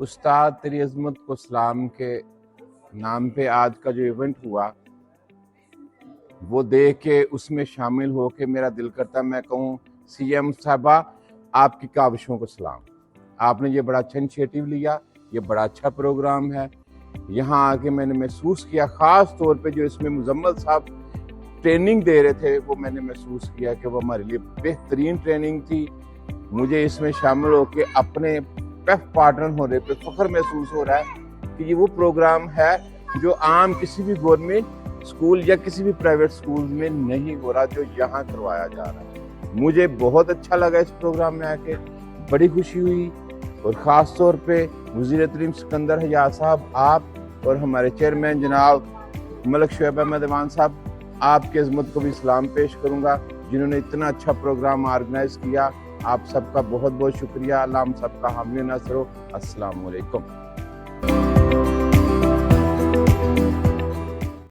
उस्ताद तेरी अज़मत को सलाम के नाम पे आज का जो इवेंट हुआ वो देख के उसमें शामिल होके मेरा दिल करता मैं कहूँ सीएम साहबा आपकी काविशों को सलाम। आपने ये बड़ा अच्छा इनिशिएटिव लिया, ये बड़ा अच्छा प्रोग्राम है। यहाँ आके मैंने महसूस किया, ख़ास तौर पे जो इसमें मुजम्मल साहब ट्रेनिंग दे रहे थे वो मैंने महसूस किया कि वो हमारे लिए बेहतरीन ट्रेनिंग थी। मुझे इसमें शामिल होकर अपने पेफ पार्टनर होने पे फख्र महसूस हो रहा है कि ये वो प्रोग्राम है जो आम किसी भी गवर्नमेंट स्कूल या किसी भी प्राइवेट स्कूल में नहीं हो रहा, जो यहाँ करवाया जा रहा है। मुझे बहुत अच्छा लगा इस प्रोग्राम में आके, बड़ी खुशी हुई। और ख़ास तौर पे वज़ीर-ए-तरीम सिकंदर हयात साहब, आप और हमारे चेयरमैन जनाब मलिक शुएब अहमद ऐवान साहब, आपकी अज़मत को भी सलाम पेश करूँगा जिन्होंने इतना अच्छा प्रोग्राम ऑर्गेनाइज़ किया। आप सबका बहुत बहुत शुक्रिया। अल्लाह हम सबका हामी नसर हो। अस्सलाम वालेकुम।